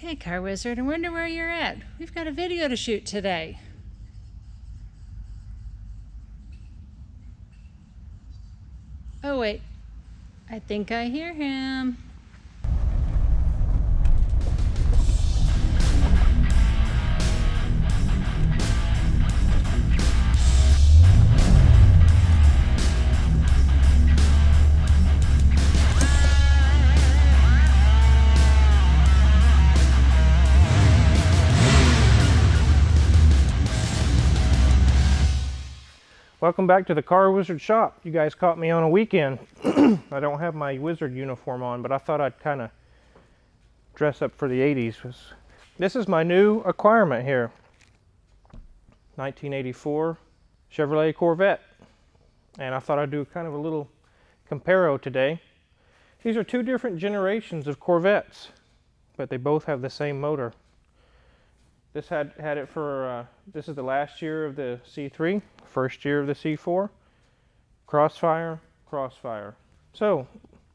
Okay, Car Wizard, I wonder where you're at. We've got a video to shoot today. Oh wait, I think I hear him. Welcome back to the Car Wizard shop. You guys caught me on a weekend. I don't have my wizard uniform on, but I thought I'd kind of dress up for the 80s. This is my new acquirement here. 1984 Chevrolet Corvette. And I thought I'd do kind of a little comparo today. These are two different generations of Corvettes, but they both have the same motor. This had it for, this is the last year of the C3, first year of the C4. Crossfire, crossfire. So,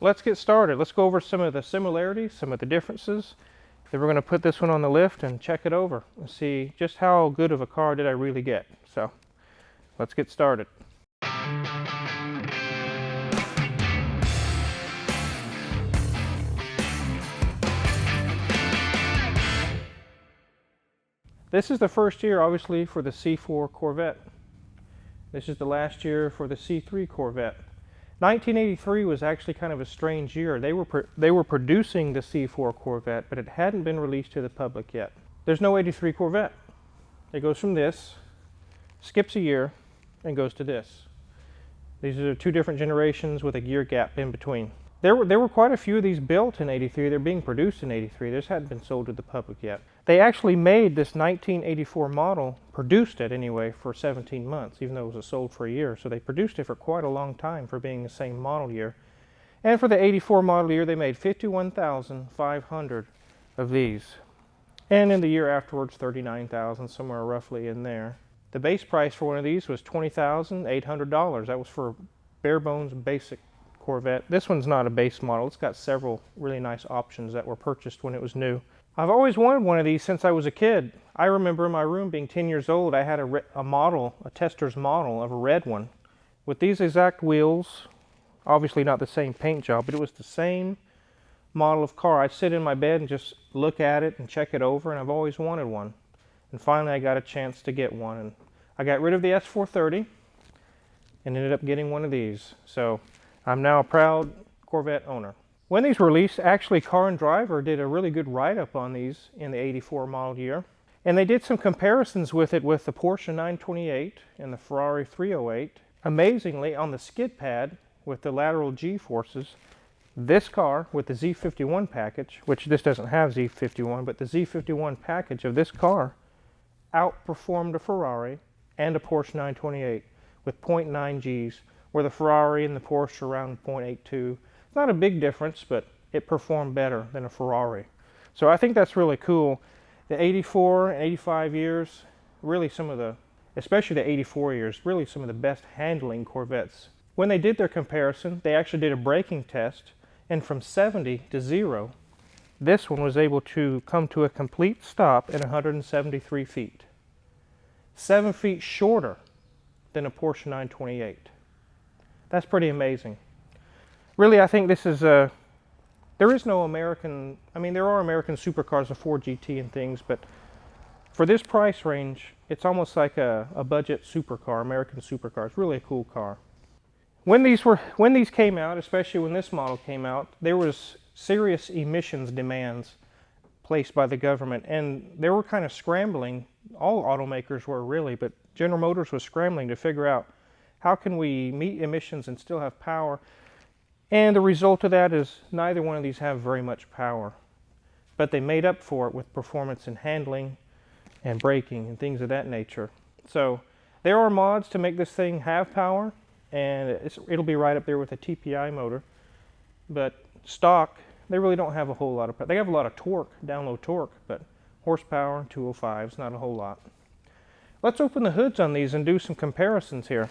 let's get started. Let's go over some of the similarities, some of the differences. Then we're going to put this one on the lift and check it over and see just how good of a car did I really get. So, let's get started. This is the first year, obviously, for the C4 Corvette. This is the last year for the C3 Corvette. 1983 was actually kind of a strange year. They were producing the C4 Corvette, but it hadn't been released to the public yet. There's no 83 Corvette. It goes from this, skips a year, and goes to this. These are two different generations with a gear gap in between. There were quite a few of these built in 83. They're being produced in 83. This hadn't been sold to the public yet. They actually made this 1984 model, produced it anyway, for 17 months, even though it was sold for a year. So they produced it for quite a long time for being the same model year. And for the 84 model year, they made 51,500 of these. And in the year afterwards, 39,000, somewhere roughly in there. The base price for one of these was $20,800. That was for bare bones basic Corvette. This one's not a base model. It's got several really nice options that were purchased when it was new. I've always wanted one of these since I was a kid. I remember in my room being 10 years old, I had a model, a tester's model of a red one with these exact wheels. Obviously not the same paint job, but it was the same model of car. I'd sit in my bed and just look at it and check it over, and I've always wanted one. And finally I got a chance to get one. And I got rid of the S430 and ended up getting one of these. So I'm now a proud Corvette owner. When these were released, actually Car and Driver did a really good write-up on these in the 84 model year. And they did some comparisons with it with the Porsche 928 and the Ferrari 308. Amazingly, on the skid pad with the lateral G-forces, this car with the Z51 package, which this doesn't have Z51, but the Z51 package of this car outperformed a Ferrari and a Porsche 928 with 0.9 Gs, where the Ferrari and the Porsche are around 0.82. It's not a big difference, but it performed better than a Ferrari. So I think that's really cool. The 84 and 85 years, really some of the, especially the 84 years, really some of the best handling Corvettes. When they did their comparison, they actually did a braking test, and from 70 to 0, this one was able to come to a complete stop in 173 feet. 7 feet shorter than a Porsche 928. That's pretty amazing. Really, I think this is there is no American, I mean, there are American supercars, a Ford GT and things, but for this price range, it's almost like a budget supercar, American supercar. It's really a cool car. When these came out, especially when this model came out, there was serious emissions demands placed by the government, and they were kind of scrambling. All automakers were really, but General Motors was scrambling to figure out how can we meet emissions and still have power. And the result of that is neither one of these have very much power. But they made up for it with performance and handling and braking and things of that nature. So there are mods to make this thing have power, and it'll be right up there with a TPI motor. But stock, they really don't have a whole lot of power. They have a lot of torque, down low torque, but horsepower, 205 is not a whole lot. Let's open the hoods on these and do some comparisons here.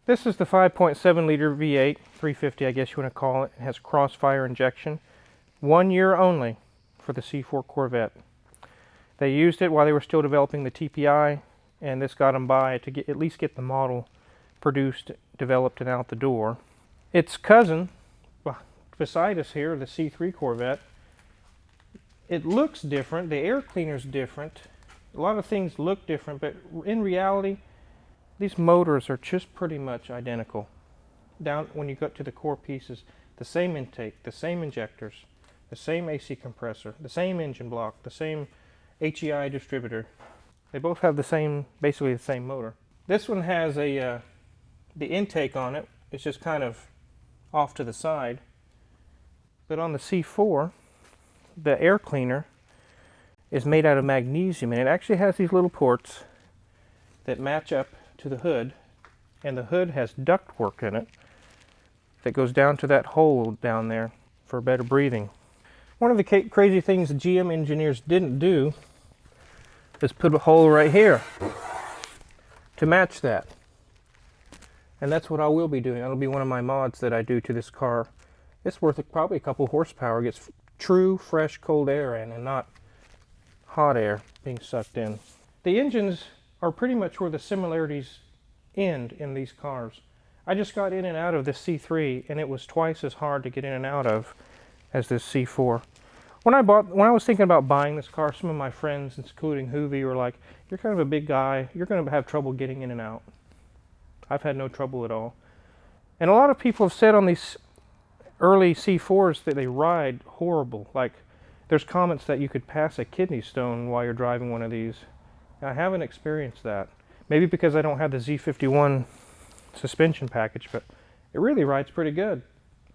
This is the 5.7 liter V8, 350 I guess you want to call it. It has crossfire injection. 1 year only for the C4 Corvette. They used it while they were still developing the TPI, and this got them by to at least get the model produced, developed, and out the door. Its cousin, beside us here, the C3 Corvette, it looks different. The air cleaner's different. A lot of things look different, but in reality, these motors are just pretty much identical. Down when you get to the core pieces, the same intake, the same injectors, the same AC compressor, the same engine block, the same HEI distributor. They both have the same, basically the same motor. This one has the intake on it. It's just kind of off to the side. But on the C4, the air cleaner is made out of magnesium, and it actually has these little ports that match up to the hood, and the hood has ductwork in it that goes down to that hole down there for better breathing. One of the crazy things the GM engineers didn't do is put a hole right here to match that. And that's what I will be doing. That'll be one of my mods that I do to this car. It's worth probably a couple horsepower. It gets true, fresh, cold air in, and not hot air being sucked in. The engines are pretty much where the similarities end in these cars. I just got in and out of this C3, and it was twice as hard to get in and out of as this C4. When I was thinking about buying this car, some of my friends, including Hoovy, were like, "You're kind of a big guy. You're going to have trouble getting in and out." I've had no trouble at all. And a lot of people have said on these early C4s that they ride horrible. Like, there's comments that you could pass a kidney stone while you're driving one of these. I haven't experienced that. Maybe because I don't have the Z51 suspension package, but it really rides pretty good.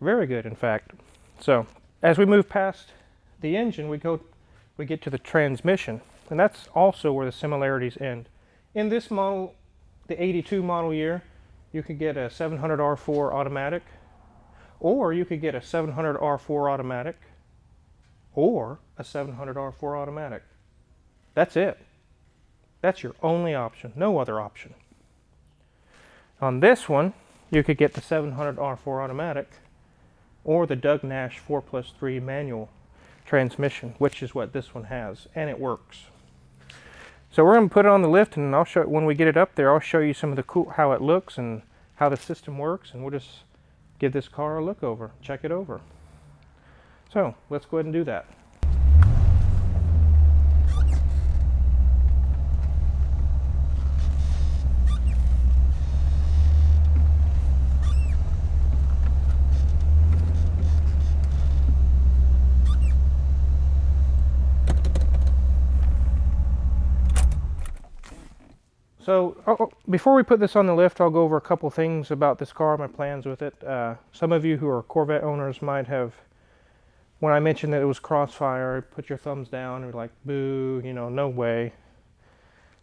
Very good, in fact. So, as we move past the engine, we get to the transmission, and that's also where the similarities end. In this model, the 82 model year, you could get a 700R4 automatic, or you could get a 700R4 automatic, or a 700R4 automatic. That's it. That's your only option, no other option. On this one, you could get the 700R4 automatic or the Doug Nash 4+3 manual transmission, which is what this one has, and it works. So we're going to put it on the lift, and I'll show when we get it up there, I'll show you some of the cool, how it looks and how the system works, and we'll just give this car a look over, check it over. So let's go ahead and do that. So before we put this on the lift, I'll go over a couple things about this car, my plans with it. Some of you who are Corvette owners might have, when I mentioned that it was crossfire, put your thumbs down and were like, boo, you know, no way.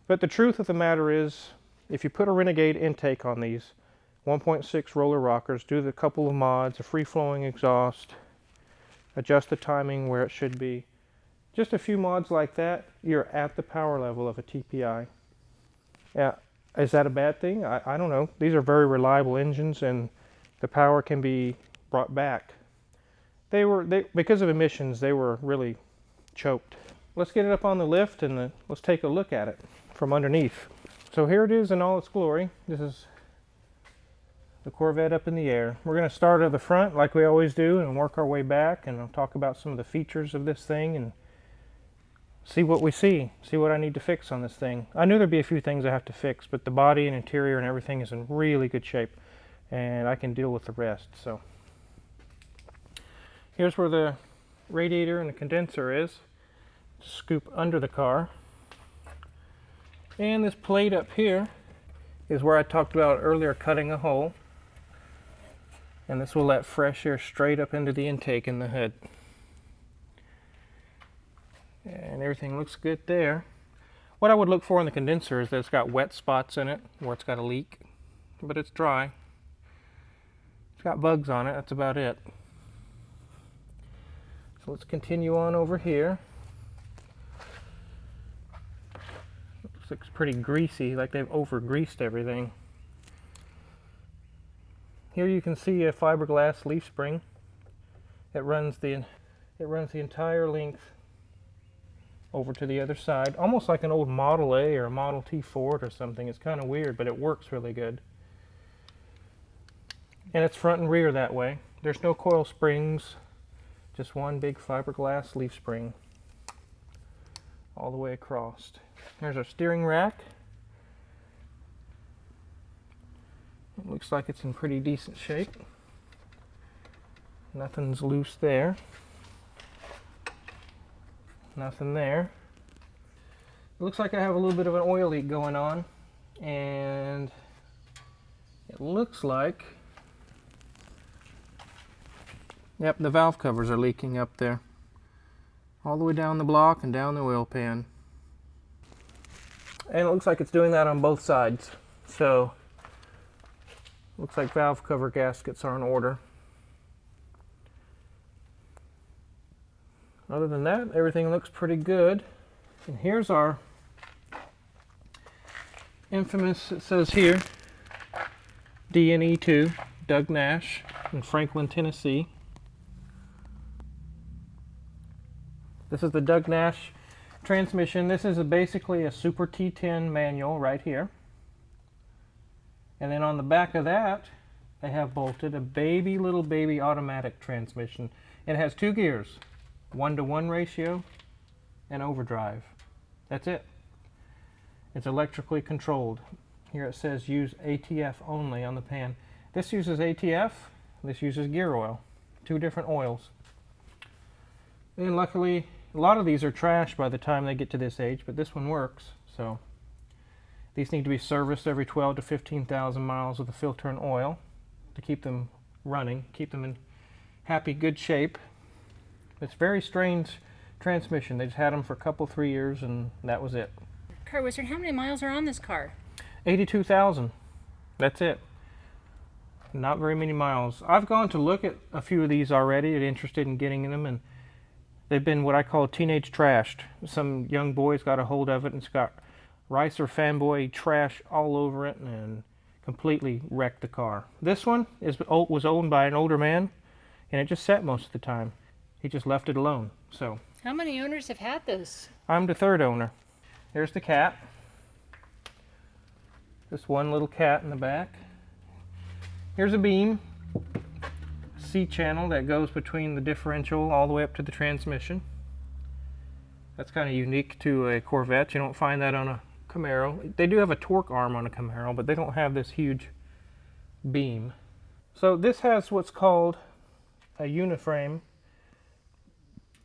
But the truth of the matter is, if you put a Renegade intake on these, 1.6 roller rockers, do the couple of mods, a free-flowing exhaust, adjust the timing where it should be, just a few mods like that, you're at the power level of a TPI. Yeah, is that a bad thing? I don't know. These are very reliable engines, and the power can be brought back. Because of emissions, they were really choked. Let's get it up on the lift, and let's take a look at it from underneath. So here it is in all its glory. This is the Corvette up in the air. We're going to start at the front like we always do and work our way back, and I'll talk about some of the features of this thing and see what we see what I need to fix on this thing. I knew there'd be a few things I have to fix, but the body and interior and everything is in really good shape, and I can deal with the rest. So here's where the radiator and the condenser is. Scoop under the car, and this plate up here is where I talked about earlier, cutting a hole, and this will let fresh air straight up into the intake in the hood. And everything looks good there. What I would look for in the condenser is that it's got wet spots in it where it's got a leak, but it's dry. It's got bugs on it, that's about it. So let's continue on over here. Looks pretty greasy, like they've over greased everything. Here you can see a fiberglass leaf spring. It runs the entire length over to the other side, almost like an old Model A or a Model T Ford or something. It's kind of weird, but it works really good. And it's front and rear that way. There's no coil springs, just one big fiberglass leaf spring all the way across. There's our steering rack. It looks like it's in pretty decent shape. Nothing's loose there. Nothing there. It looks like I have a little bit of an oil leak going on, and it looks like, yep, the valve covers are leaking up there. All the way down the block and down the oil pan. And it looks like it's doing that on both sides. So, looks like valve cover gaskets are in order. Other than that, everything looks pretty good. And here's our infamous, it says here, DNE2, Doug Nash in Franklin, Tennessee. This is the Doug Nash transmission. This is basically a Super T10 manual right here. And then on the back of that, they have bolted a little baby automatic transmission. It has 2 gears. 1-to-1 ratio and overdrive. That's it. It's electrically controlled. Here it says use ATF only on the pan. This uses ATF, this uses gear oil. 2 different oils. And luckily, a lot of these are trash by the time they get to this age, but this one works. So these need to be serviced every 12 to 15,000 miles with a filter and oil to keep them running, keep them in happy, good shape. It's a very strange transmission. They just had them for a couple, 3 years, and that was it. Car Wizard, how many miles are on this car? 82,000. That's it. Not very many miles. I've gone to look at a few of these already and interested in getting them, and they've been what I call teenage trashed. Some young boys got a hold of it and it's got Ricer fanboy trash all over it and completely wrecked the car. This one was owned by an older man, and it just sat most of the time. He just left it alone. So How many owners have had this? I'm the 3rd owner. Here's the cat. This one little cat in the back. Here's a beam, C-channel that goes between the differential all the way up to the transmission. That's kind of unique to a Corvette. You don't find that on a Camaro. They do have a torque arm on a Camaro, but they don't have this huge beam. So this has what's called a uniframe,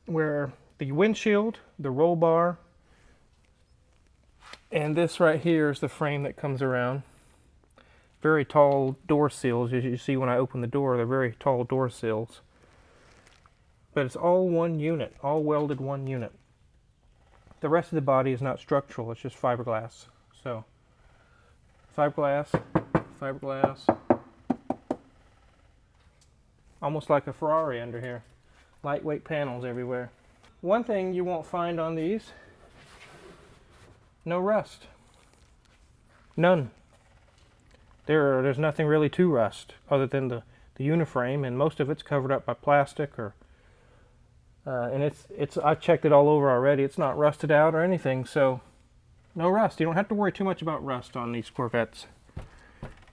where the windshield, the roll bar, and this right here is the frame that comes around. Very tall door sills. As you see when I open the door, they're very tall door sills. But it's all one unit, all welded one unit. The rest of the body is not structural, it's just fiberglass. So, fiberglass, fiberglass. Almost like a Ferrari under here. Lightweight panels everywhere. One thing you won't find on these, no rust. None. There's nothing really to rust other than the uniframe, and most of it's covered up by plastic or and I checked it all over already. It's not rusted out or anything, so no rust. You don't have to worry too much about rust on these Corvettes.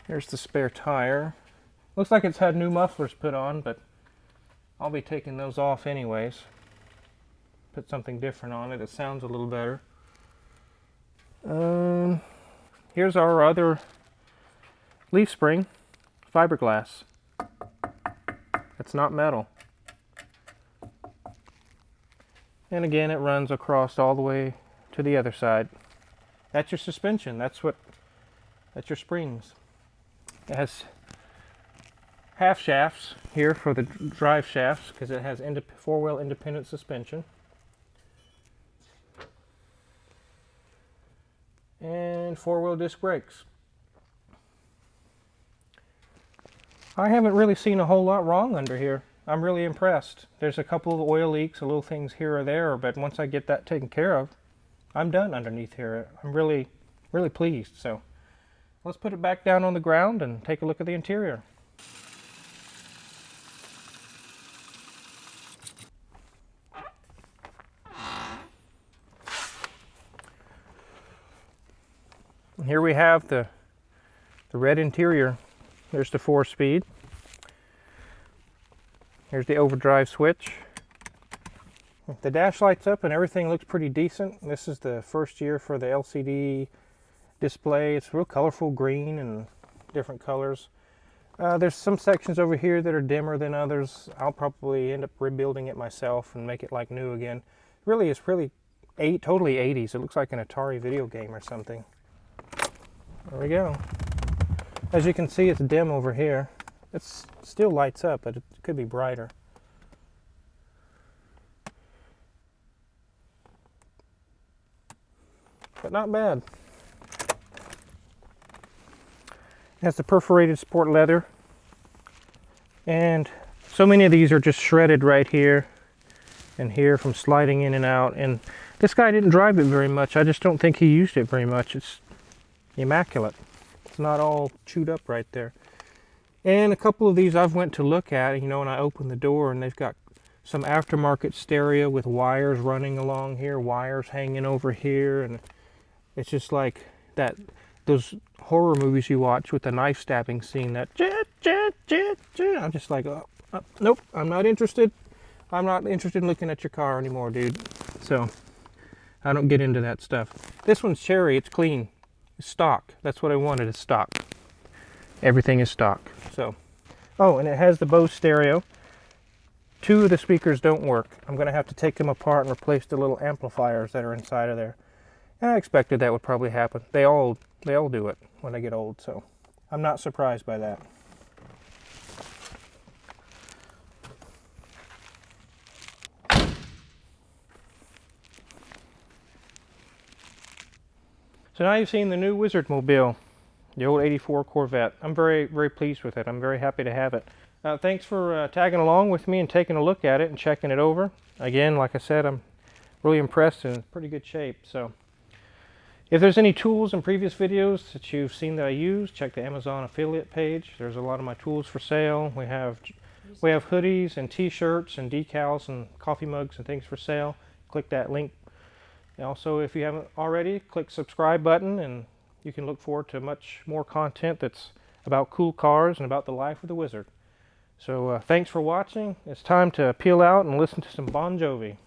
Here's the spare tire. Looks like it's had new mufflers put on, but I'll be taking those off anyways. Put something different on it. It sounds a little better. Here's our other leaf spring, fiberglass. It's not metal. And again, it runs across all the way to the other side. That's your suspension. That's your springs. It has half shafts here for the drive shafts because it has four-wheel independent suspension. And four-wheel disc brakes. I haven't really seen a whole lot wrong under here. I'm really impressed. There's a couple of oil leaks, little things here or there, but once I get that taken care of, I'm done underneath here. I'm really, really pleased. So let's put it back down on the ground and take a look at the interior. Here we have the red interior. There's the 4-speed. Here's the overdrive switch. The dash lights up and everything looks pretty decent. This is the first year for the LCD display. It's real colorful green and different colors. There's some sections over here that are dimmer than others. I'll probably end up rebuilding it myself and make it like new again. Really, it's really totally 80s. It looks like an Atari video game or something. There we go. As you can see, it's dim over here. It still lights up, but it could be brighter. But not bad. It has the perforated sport leather. And so many of these are just shredded right here and here from sliding in and out. And this guy didn't drive it very much. I just don't think he used it very much. It's immaculate. It's not all chewed up right there. And a couple of these I've went to look at, you know, and I opened the door and they've got some aftermarket stereo with wires running along here, wires hanging over here, and it's just like those horror movies you watch with the knife stabbing scene, that I'm just like, nope, I'm not interested. I'm not interested in looking at your car anymore, dude. So I don't get into that stuff. This one's cherry, it's clean. It's stock. That's what I wanted, is stock. Everything is stock. So, oh, and it has the Bose stereo. 2 of the speakers don't work. I'm going to have to take them apart and replace the little amplifiers that are inside of there. And I expected that would probably happen. They all do it when they get old, so I'm not surprised by that. So now you've seen the new Wizard Mobile, the old '84 Corvette. I'm very, very pleased with it. I'm very happy to have it. Thanks for tagging along with me and taking a look at it and checking it over. Again, like I said, I'm really impressed and in pretty good shape. So, if there's any tools in previous videos that you've seen that I use, check the Amazon affiliate page. There's a lot of my tools for sale. We have hoodies and t-shirts and decals and coffee mugs and things for sale. Click that link. And also, if you haven't already, click subscribe button and you can look forward to much more content that's about cool cars and about the life of the Wizard. So thanks for watching. It's time to peel out and listen to some Bon Jovi.